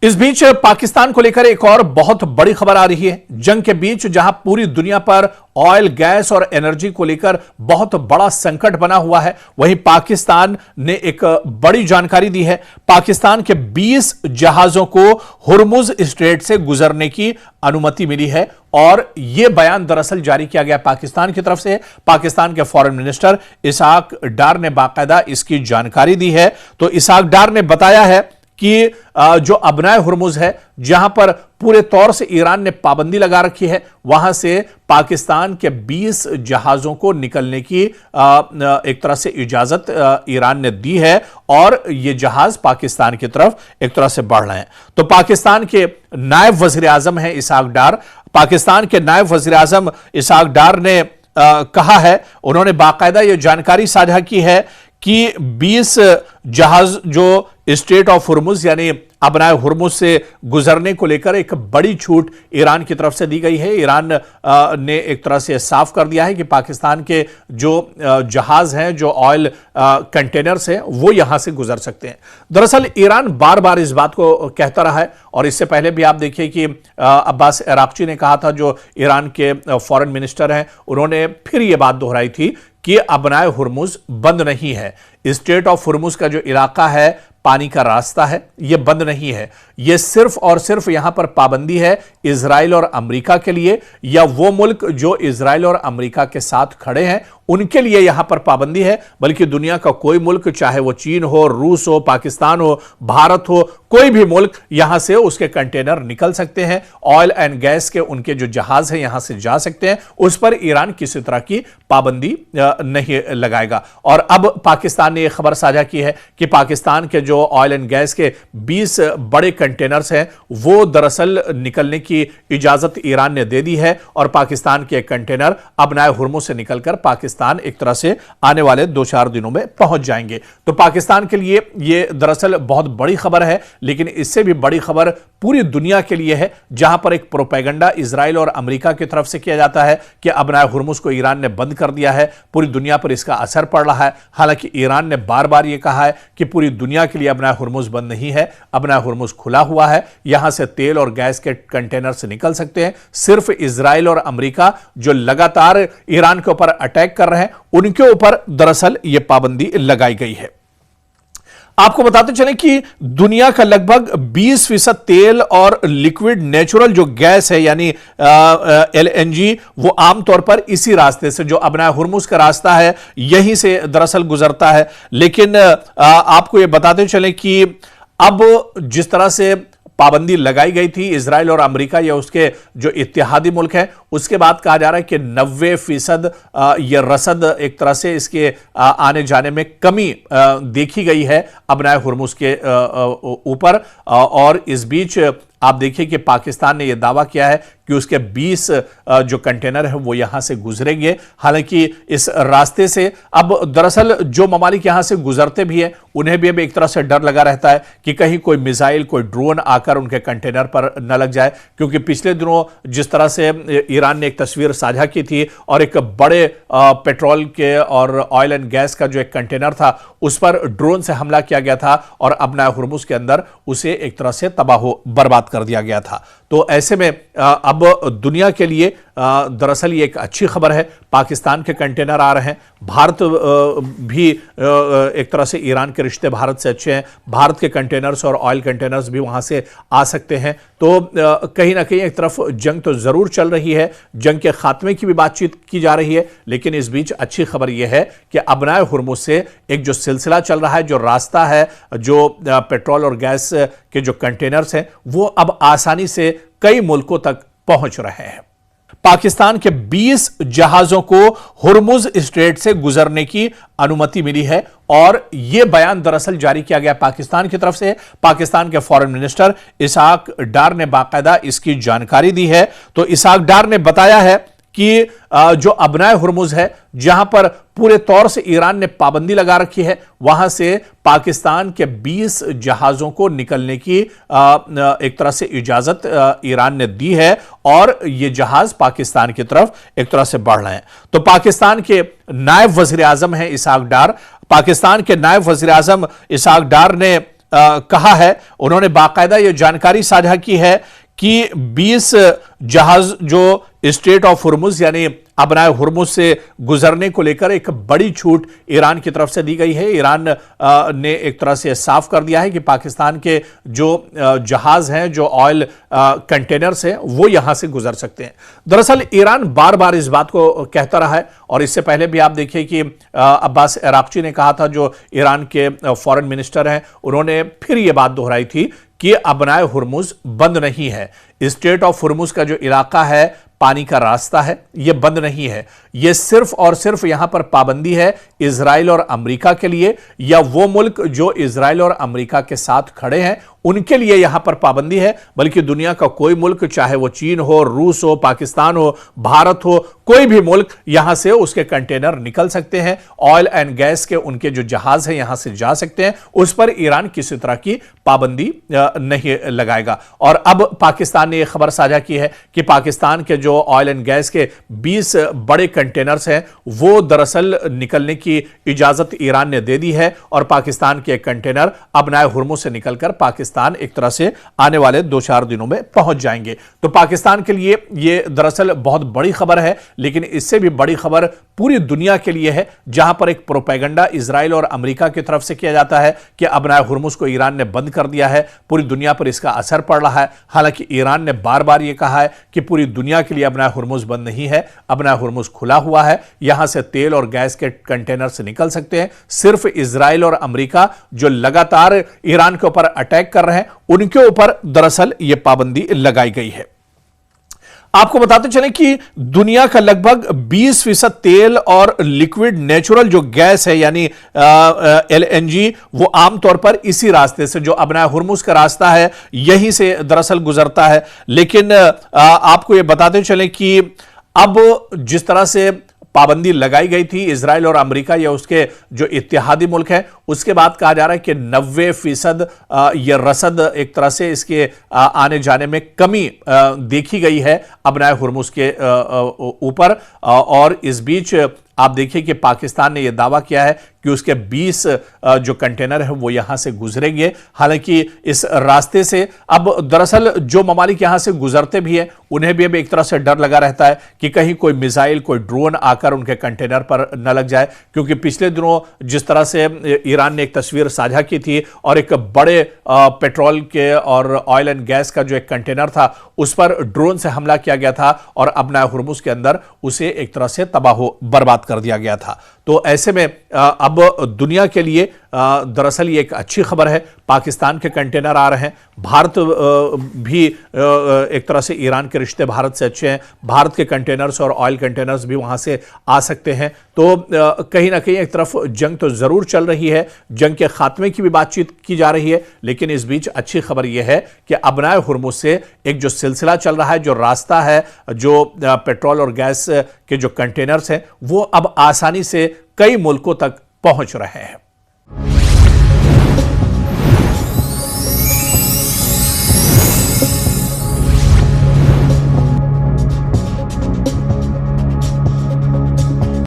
इस बीच पाकिस्तान को लेकर एक और बहुत बड़ी खबर आ रही है। जंग के बीच जहां पूरी दुनिया पर ऑयल, गैस और एनर्जी को लेकर बहुत बड़ा संकट बना हुआ है, वहीं पाकिस्तान ने एक बड़ी जानकारी दी है। पाकिस्तान के 20 जहाजों को हुर्मुज स्ट्रेट से गुजरने की अनुमति मिली है और यह बयान दरअसल जारी किया गया पाकिस्तान की तरफ से। पाकिस्तान के फॉरेन मिनिस्टर इसहाक डार ने बाकायदा इसकी जानकारी दी है। तो इसहाक डार ने बताया है कि जो अबनाए हुर्मुज है, जहां पर पूरे तौर से ईरान ने पाबंदी लगा रखी है, वहां से पाकिस्तान के 20 जहाजों को निकलने की एक तरह से इजाजत ईरान ने दी है और ये जहाज पाकिस्तान की तरफ एक तरह से बढ़ रहे हैं। तो पाकिस्तान के नायब वजीर आजम हैं इसहाक डार। पाकिस्तान के नायब वजीर आजम इसहाक डार ने कहा है, उन्होंने बाकायदा यह जानकारी साझा की है कि 20 जहाज जो स्ट्रेट ऑफ हुर्मुज यानी अबनाए हुर्मुज से गुजरने को लेकर एक बड़ी छूट ईरान की तरफ से दी गई है। ईरान ने एक तरह से साफ कर दिया है कि पाकिस्तान के जो जहाज हैं, जो ऑयल कंटेनर्स हैं, वो यहां से गुजर सकते हैं। दरअसल ईरान बार बार इस बात को कहता रहा है और इससे पहले भी आप देखिए कि अब्बास अराक्ची ने कहा था, जो ईरान के फॉरेन मिनिस्टर हैं, उन्होंने फिर यह बात दोहराई थी कि अबनाए हुर्मुज बंद नहीं है। स्ट्रेट ऑफ हुर्मुज का जो इलाका है, पानी का रास्ता है, यह बंद नहीं है। यह सिर्फ और सिर्फ यहां पर पाबंदी है इजराइल और अमेरिका के लिए, या वो मुल्क जो इजराइल और अमेरिका के साथ खड़े हैं उनके लिए यहां पर पाबंदी है। बल्कि दुनिया का कोई मुल्क, चाहे वो चीन हो, रूस हो, पाकिस्तान हो, भारत हो, कोई भी मुल्क यहां से उसके कंटेनर निकल सकते हैं। ऑयल एंड गैस के उनके जो जहाज हैं यहां से जा सकते हैं, उस पर ईरान किसी तरह की पाबंदी नहीं लगाएगा। और अब पाकिस्तान ने यह खबर साझा की है कि पाकिस्तान के जो ऑयल एंड गैस के 20 बड़े कंटेनर्स हैं, वो दरअसल निकलने की इजाजत ईरान ने दे दी है और पाकिस्तान के कंटेनर अबनाए हुर्मुज से निकलकर पाकिस्तान एक तरह से आने वाले 2-4 दिनों में पहुंच जाएंगे। तो पाकिस्तान के लिए यह दरअसल बहुत बड़ी खबर है, लेकिन इससे भी बड़ी खबर पूरी दुनिया के लिए है, जहां पर एक प्रोपेगेंडा इजराइल और अमेरिका की तरफ से किया जाता है कि अबनाए हुर्मुज को ईरान ने बंद कर दिया है। पूरी दुनिया पर इसका असर पड़ रहा है। हालांकि ईरान ने बार बार यह कहा है कि पूरी दुनिया के लिए अबनाए हुर्मुज बंद नहीं है, अबनाए हुर्मुज खुला हुआ है, यहां से तेल और गैस के कंटेनर से निकल सकते हैं। सिर्फ इजराइल और अमेरिका जो लगातार ईरान के ऊपर अटैक कर रहे हैं, उनके ऊपर दरअसल यह पाबंदी लगाई गई है। आपको बताते चलें कि दुनिया का लगभग 20% तेल और लिक्विड नेचुरल जो गैस है यानी LNG, वो आमतौर पर इसी रास्ते से, जो अबनाए हुर्मुज का रास्ता है, यहीं से दरअसल गुजरता है। लेकिन आपको यह बताते चलें कि अब जिस तरह से पाबंदी लगाई गई थी इजराइल और अमेरिका या उसके जो इत्तेहादी मुल्क हैं, उसके बाद कहा जा रहा है कि 90% यह रसद एक तरह से इसके आने जाने में कमी देखी गई है अबनाए हुर्मुज के ऊपर। और इस बीच आप देखिए कि पाकिस्तान ने यह दावा किया है कि उसके 20 जो कंटेनर हैं वो यहां से गुजरेंगे। हालांकि इस रास्ते से अब दरअसल जो ममालिक यहां से गुजरते भी हैं, उन्हें भी अब एक तरह से डर लगा रहता है कि कहीं कोई मिसाइल, कोई ड्रोन आकर उनके कंटेनर पर न लग जाए। क्योंकि पिछले दिनों जिस तरह से ईरान ने एक तस्वीर साझा की थी और एक बड़े पेट्रोल के और ऑयल एंड गैस का जो एक कंटेनर था, उस पर ड्रोन से हमला किया गया था और अबनाए हुर्मुज के अंदर उसे एक तरह से तबाह बर्बाद कर दिया गया था। तो ऐसे में अब दुनिया के लिए दरअसल ये एक अच्छी खबर है। पाकिस्तान के कंटेनर आ रहे हैं, भारत भी एक तरह से ईरान के रिश्ते भारत से अच्छे हैं, भारत के कंटेनर्स और ऑयल कंटेनर्स भी वहां से आ सकते हैं। तो कहीं ना कहीं एक तरफ जंग तो जरूर चल रही है, जंग के खात्मे की भी बातचीत की जा रही है, लेकिन इस बीच अच्छी खबर यह है कि अबनाए हुर्मुज से एक जो सिलसिला चल रहा है, जो रास्ता है, जो पेट्रोल और गैस के जो कंटेनर्स हैं, वो अब आसानी से कई मुल्कों तक पहुंच रहे हैं। पाकिस्तान के 20 जहाजों को हुर्मुज स्ट्रेट से गुजरने की अनुमति मिली है और यह बयान दरअसल जारी किया गया पाकिस्तान की तरफ से। पाकिस्तान के फॉरेन मिनिस्टर इसहाक डार ने बाकायदा इसकी जानकारी दी है। तो इसहाक डार ने बताया है कि जो अबनाए हुर्मुज है, जहां पर पूरे तौर से ईरान ने पाबंदी लगा रखी है, वहां से पाकिस्तान के 20 जहाजों को निकलने की एक तरह से इजाजत ईरान ने दी है और ये जहाज पाकिस्तान की तरफ एक तरह से बढ़ रहे हैं। तो पाकिस्तान के नायब वजीर आजम हैं इसहाक डार। पाकिस्तान के नायब वजीर आजम इसहाक डार ने कहा है, उन्होंने बाकायदा यह जानकारी साझा की है कि 20 जहाज जो स्ट्रेट ऑफ हुर्मुज यानी अबनाए हुर्मुज से गुजरने को लेकर एक बड़ी छूट ईरान की तरफ से दी गई है। ईरान ने एक तरह से साफ कर दिया है कि पाकिस्तान के जो जहाज हैं, जो ऑयल कंटेनर्स हैं, वो यहां से गुजर सकते हैं। दरअसल ईरान बार बार इस बात को कहता रहा है और इससे पहले भी आप देखिए कि अब्बास अराक्ची ने कहा था, जो ईरान के फॉरेन मिनिस्टर हैं, उन्होंने फिर यह बात दोहराई थी कि अबनाए हुर्मुज बंद नहीं है। स्ट्रेट ऑफ हुर्मुज का जो इलाका है, पानी का रास्ता है, यह बंद नहीं है। यह सिर्फ और सिर्फ यहां पर पाबंदी है इजराइल और अमेरिका के लिए, या वो मुल्क जो इजराइल और अमेरिका के साथ खड़े हैं उनके लिए यहां पर पाबंदी है। बल्कि दुनिया का कोई मुल्क, चाहे वो चीन हो, रूस हो, पाकिस्तान हो, भारत हो, कोई भी मुल्क यहां से उसके कंटेनर निकल सकते हैं। ऑयल एंड गैस के उनके जो जहाज हैं यहां से जा सकते हैं, उस पर ईरान किसी तरह की पाबंदी नहीं लगाएगा। और अब पाकिस्तान ने यह खबर साझा की है कि पाकिस्तान के जो ऑयल एंड गैस के 20 बड़े कंटेनर्स हैं, वो दरअसल निकलने की इजाजत ईरान ने दे दी है और पाकिस्तान के कंटेनर अबनाए हुर्मुज से निकलकर पाकिस्तान एक तरह से आने वाले 2-4 दिनों में पहुंच जाएंगे। तो पाकिस्तान के लिए यह दरअसल बहुत बड़ी खबर है, लेकिन इससे भी बड़ी खबर पूरी दुनिया के लिए है, जहां पर एक प्रोपेगेंडा इजराइल और अमेरिका की तरफ से किया जाता है कि अबनाए हुर्मुज को ईरान ने बंद कर दिया है। पूरी दुनिया पर इसका असर पड़ रहा है। हालांकि ईरान ने बार बार यह कहा है कि पूरी दुनिया के लिए अबनाए हुर्मुज बंद नहीं है, अबनाए हुर्मुज खुला हुआ है, यहां से तेल और गैस के कंटेनर से निकल सकते हैं। सिर्फ इजराइल और अमेरिका जो लगातार ईरान के ऊपर अटैक कर रहे हैं, उनके ऊपर दरअसल यह पाबंदी लगाई गई है। आपको बताते चलें कि दुनिया का लगभग 20% तेल और लिक्विड नेचुरल जो गैस है यानी एलएनजी, वो आमतौर पर इसी रास्ते से, जो अबनाए हुर्मुज का रास्ता है, यहीं से दरअसल गुजरता है। लेकिन आपको यह बताते चलें कि अब जिस तरह से पाबंदी लगाई गई थी इजराइल और अमेरिका या उसके जो इत्तेहादी मुल्क हैं, उसके बाद कहा जा रहा है कि 90% यह रसद एक तरह से इसके आने जाने में कमी देखी गई है अबनाए हुर्मुज के ऊपर। और इस बीच आप देखिए कि पाकिस्तान ने यह दावा किया है कि उसके 20 जो कंटेनर हैं वो यहां से गुजरेंगे। हालांकि इस रास्ते से अब दरअसल जो ममालिक यहां से गुजरते भी हैं, उन्हें भी अब एक तरह से डर लगा रहता है कि कहीं कोई मिसाइल, कोई ड्रोन आकर उनके कंटेनर पर न लग जाए। क्योंकि पिछले दिनों जिस तरह से ईरान ने एक तस्वीर साझा की थी और एक बड़े पेट्रोल के और ऑयल एंड गैस का जो एक कंटेनर था, उस पर ड्रोन से हमला किया गया था और अबनाए हुर्मुज के अंदर उसे एक तरह से तबाह बर्बाद कर दिया गया था। तो ऐसे में अब दुनिया के लिए दरअसल ये एक अच्छी खबर है। पाकिस्तान के कंटेनर आ रहे हैं, भारत भी एक तरह से ईरान के रिश्ते भारत से अच्छे हैं, भारत के कंटेनर्स और ऑयल कंटेनर्स भी वहां से आ सकते हैं। तो कहीं ना कहीं एक तरफ जंग तो जरूर चल रही है, जंग के खात्मे की भी बातचीत की जा रही है, लेकिन इस बीच अच्छी खबर यह है कि अबनाए हुर्मुज से एक जो सिलसिला चल रहा है, जो रास्ता है, जो पेट्रोल और गैस के जो कंटेनर्स हैं, वो अब आसानी से कई मुल्कों तक पहुंच रहे हैं।